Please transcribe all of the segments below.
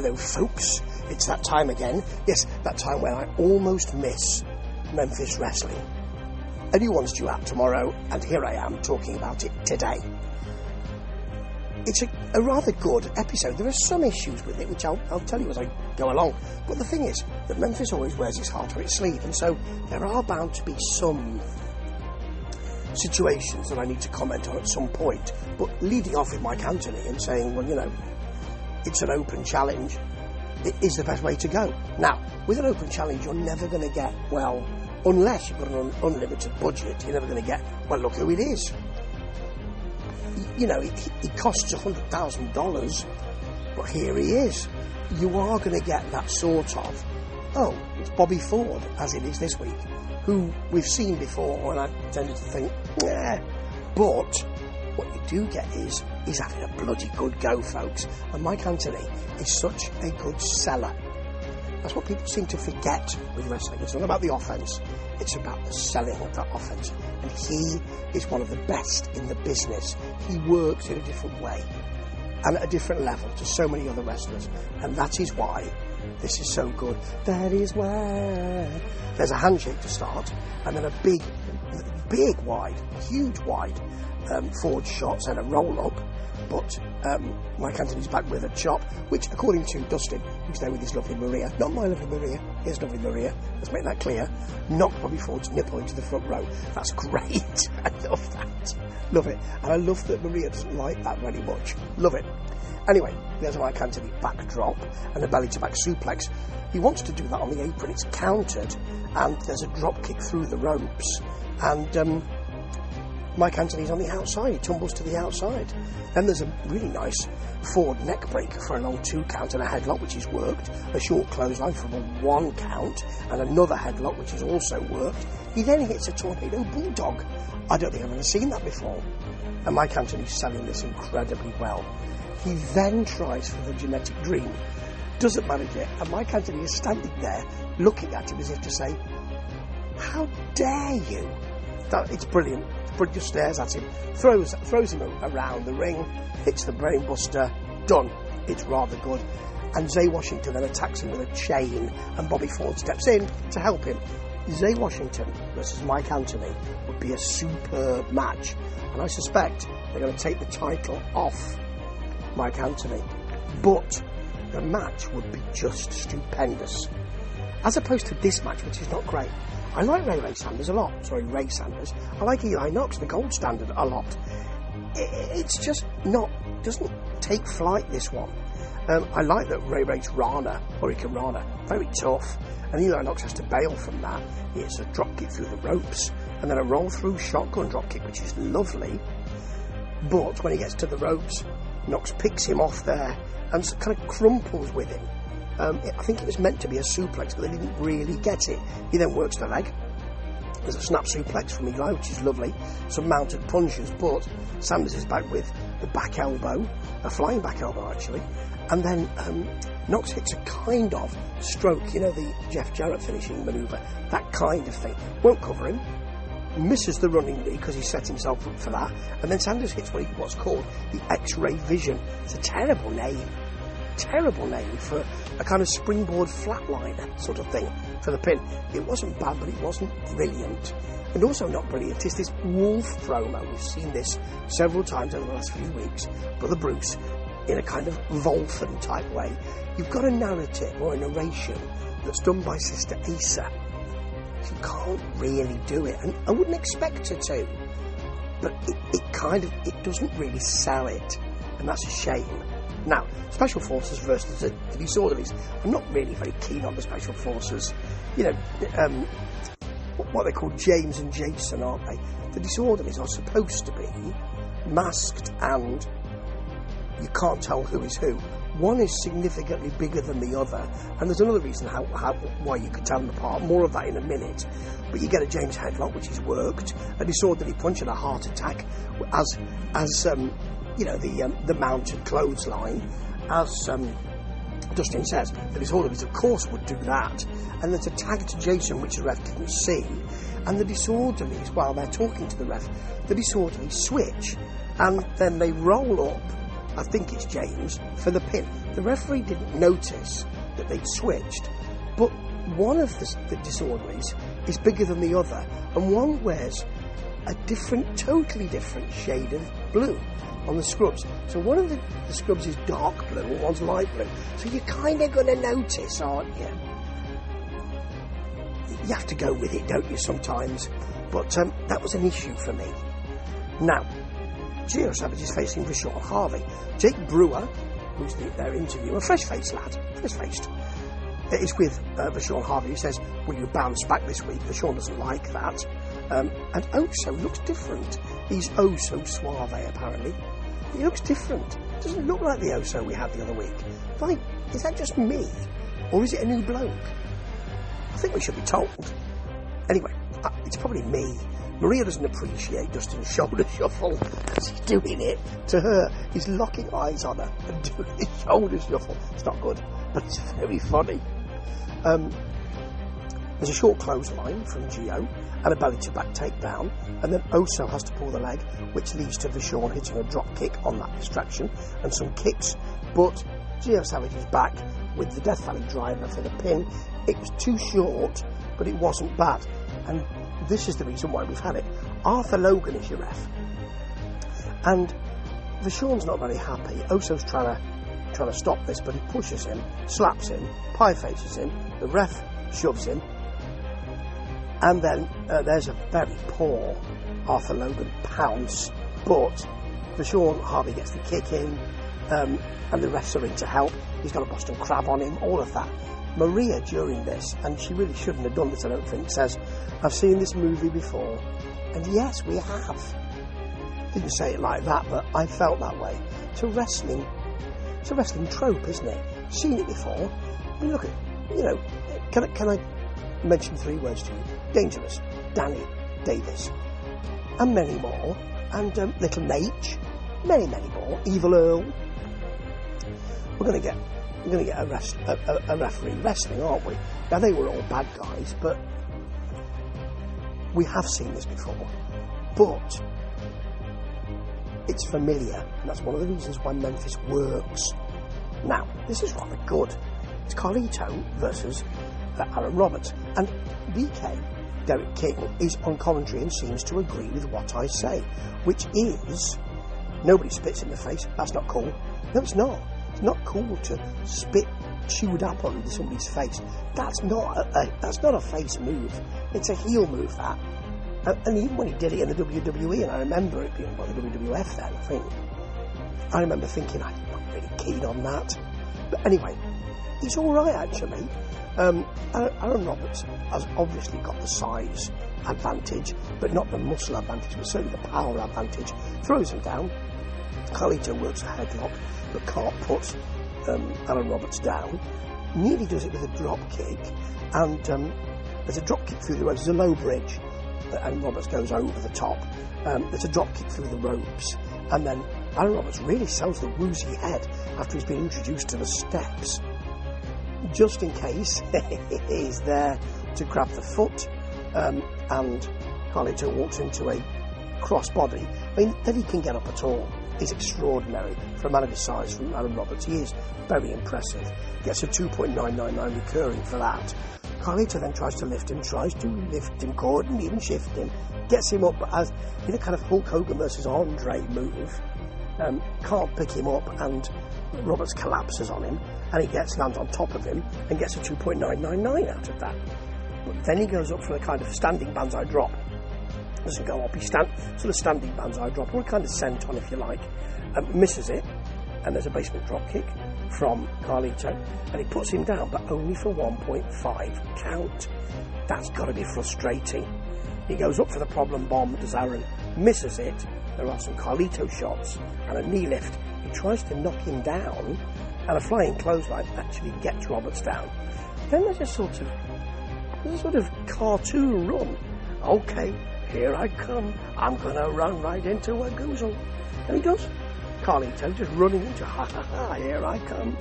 Hello folks, it's that time again. Yes, that time when I almost miss Memphis Wrestling. A new one's due out tomorrow, and here I am talking about it today. It's a rather good episode. There are some issues with it, which I'll tell you as I go along. But the thing is that Memphis always wears its heart on its sleeve, and so there are bound to be some situations that I need to comment on at some point. But leading off with Mike Anthony and saying, well, you know, it's an open challenge, it is the best way to go. Now, with an open challenge, you're never going to get, well, unless you've got an unlimited budget, you're never going to get, well, look who it is. You know, it costs $100,000, but here he is. You are going to get that sort of, oh, it's Bobby Ford, as it is this week, who we've seen before, and I tended to think, yeah. But what you do get is he's having a bloody good go, folks. And Mike Anthony is such a good seller. That's what people seem to forget with wrestling. It's not about the offense, it's about the selling of that offense. And he is one of the best in the business. He works in a different way and at a different level to so many other wrestlers. And that is why this is so good. That is why. There's a handshake to start, and then a big wide, huge wide forward shots and a roll-up. But Mike Anthony's back with a chop, which, according to Dustin, who's there with his lovely Maria, not my lovely Maria, his lovely Maria, let's make that clear, knocked Bobby Ford's nipple into the front row. That's great. I love that. Love it. And I love that Maria doesn't like that very much. Love it. Anyway, there's a Mike Anthony backdrop and a belly-to-back suplex. He wants to do that on the apron. It's countered, and there's a drop kick through the ropes. And Mike Anthony's on the outside. He tumbles to the outside. Then there's a really nice forward neck breaker for a long 2 count and a headlock, which is worked. A short clothesline for a 1 count and another headlock, which is also worked. He then hits a tornado bulldog. I don't think I've ever seen that before. And Mike Anthony's selling this incredibly well. He then tries for the genetic dream. Doesn't manage it. And Mike Anthony is standing there looking at him as if to say, how dare you? It's brilliant. Just stares at him, throws him around the ring, hits the brainbuster, done. It's rather good. And Zay Washington then attacks him with a chain, and Bobby Ford steps in to help him. Zay Washington versus Mike Anthony would be a superb match, and I suspect they're going to take the title off Mike Anthony. But the match would be just stupendous, as opposed to this match, which is not great. I like Ray Sanders a lot. Ray Sanders. I like Eli Knox, the gold standard, a lot. It's just not, doesn't take flight, this one. I like that Ray's Rana, Hurricane Rana, very tough. And Eli Knox has to bail from that. It's a drop kick through the ropes, and then a roll through shotgun drop kick, which is lovely. But when he gets to the ropes, Knox picks him off there and kind of crumples with him. I think it was meant to be a suplex, but they didn't really get it. He then works the leg. There's a snap suplex from Eli, which is lovely. Some mounted punches, but Sanders is back with the back elbow, a flying back elbow actually. And then Knox hits a kind of stroke, you know, the Jeff Jarrett finishing manoeuvre, that kind of thing. Won't cover him. Misses the running knee because he set himself up for that. And then Sanders hits what's called the X-ray vision. It's a terrible name for a kind of springboard flatliner sort of thing for the pin. It wasn't bad, but it wasn't brilliant. And also not brilliant is this Wolf promo. We've seen this several times over the last few weeks. Brother Bruce, in a kind of Wolfen type way. You've got a narrative or a narration that's done by Sister Asa. You can't really do it, and I wouldn't expect her to. But it doesn't really sell it, and that's a shame. Now, Special Forces versus the Disorderlies. I'm not really very keen on the Special Forces. You know, what they call James and Jason, aren't they? The Disorderlies are supposed to be masked, and you can't tell who is who. One is significantly bigger than the other, and there's another reason why you could tell them apart. More of that in a minute. But you get a James headlock, which is worked, a Disorderly punch and a heart attack, as you know, the mounted clothesline, as Dustin says. The Disorderlies, of course, would do that. And there's a tag to Jason, which the ref didn't see. And the Disorderlies, while they're talking to the ref, the Disorderlies switch, and then they roll up I think it's James, for the pin. The referee didn't notice that they'd switched, but one of the disorderlies is bigger than the other, and one wears a totally different shade of blue on the scrubs. So one of the scrubs is dark blue and one's light blue. So you're kind of going to notice, aren't you? You have to go with it, don't you, sometimes? But that was an issue for me. Now, Gio Savage is facing Vashon Harvey. Jake Brewer, who's their interviewer, fresh-faced lad, fresh-faced, is with Vashon Harvey. He says, will you bounce back this week? Vashon doesn't like that. And Oso looks different. He's so suave, apparently. He looks different. Doesn't look like the Oso we had the other week. Like, is that just me? Or is it a new bloke? I think we should be told. Anyway, it's probably me. Maria doesn't appreciate Dustin's shoulder shuffle as he's doing it. To her, he's locking eyes on her and doing his shoulder shuffle. It's not good, but it's very funny. There's a short clothesline from Gio and a belly-to-back takedown, and then Oso has to pull the leg, which leads to Vashon hitting a drop kick on that distraction and some kicks. But Gio Savage is back with the Death Valley driver for the pin. It was too short, but it wasn't bad. And this is the reason why we've had it. Arthur Logan is your ref. And Vashon's not very happy. Oso's trying to stop this, but he pushes him, slaps him, pie faces him, the ref shoves him, and then there's a very poor Arthur Logan pounce, but Vashon Harvey gets the kick in, and the refs are in to help. He's got a Boston Crab on him, all of that. Maria, during this, and she really shouldn't have done this, I don't think, says, I've seen this movie before. And yes, we have. Didn't say it like that, but I felt that way. It's a wrestling trope, isn't it? Seen it before. I mean, look at, can I mention 3 words to you? Dangerous, Danny Davis, and many more, and Little Nate, many more, Evil Earl. We're going to get a referee wrestling, aren't we? Now, they were all bad guys, but we have seen this before. But it's familiar, and that's one of the reasons why Memphis works. Now, this is rather good. It's Carlito versus Aaron Roberts, and BK, Derek King, is on commentary and seems to agree with what I say, which is, nobody spits in the face. That's not cool. No, it's not. It's not cool to spit chewed apple into somebody's face. That's not a face move. It's a heel move, that. And even when he did it in the WWE, and I remember it being by the WWF then, I think. I remember thinking, I'm not really keen on that. But anyway, he's alright, actually. Aaron Roberts has obviously got the size advantage, but not the muscle advantage, but certainly the power advantage. Throws him down. Carlito works a headlock, but can't put Aaron Roberts down. Nearly does it with a drop kick, and there's a drop kick through the ropes. There's a low bridge, and Roberts goes over the top. There's a drop kick through the ropes, and then Aaron Roberts really sells the woozy head after he's been introduced to the steps. Just in case he's there to grab the foot, and Carlito walks into a crossbody. I mean, that he can get up at all is extraordinary for a man of his size from Aaron Roberts. He is very impressive. Gets a 2.999 recurring for that. Carlito then tries to lift him, couldn't even shift him, gets him up, but as in a kind of Hulk Hogan versus Andre move, can't pick him up, and Roberts collapses on him, and he lands on top of him and gets a 2.999 out of that. But then he goes up for a kind of standing banzai drop. Doesn't go up, he sort of standing banzai drop, or a kind of senton if you like, misses it, and there's a basement drop kick from Carlito, and he puts him down, but only for 1.5 count. That's got to be frustrating. He goes up for the problem bomb, does Aaron, misses it. There are some Carlito shots and a knee lift. He tries to knock him down, and a flying clothesline actually gets Roberts down. Then there's a sort of cartoon run. Okay, here I come. I'm going to run right into a goozle. And he does. Carlito just running into, ha ha ha, here I come.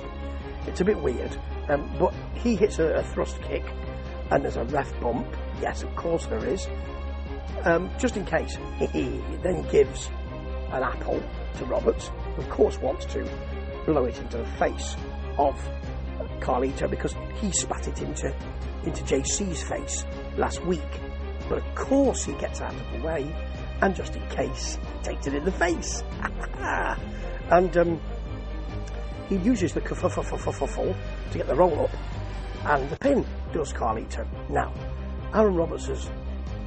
It's a bit weird. But he hits a thrust kick, and there's a ref bump. Yes, of course there is. Just in case. He then gives an apple to Roberts, who of course wants to blow it into the face of Carlito because he spat it into JC's face last week. But of course he gets out of the way and just in case takes it in the face. And he uses the kerfuffle to get the roll up and the pin, does Carlito. Now, Aaron Roberts'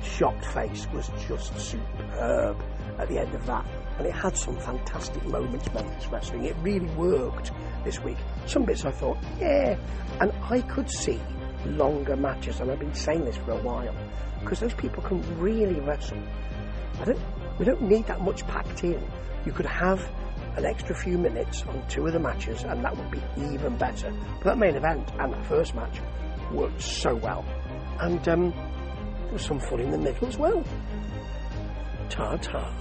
shocked face was just superb at the end of that, and it had some fantastic moments, Memphis Wrestling. It really worked this week. Some bits I thought, yeah, and I could see longer matches, and I've been saying this for a while, because those people can really wrestle. We don't need that much packed in. You could have an extra few minutes on two of the matches, and that would be even better. But that main event and that first match worked so well, and there was some fun in the middle as well. Ta-ta.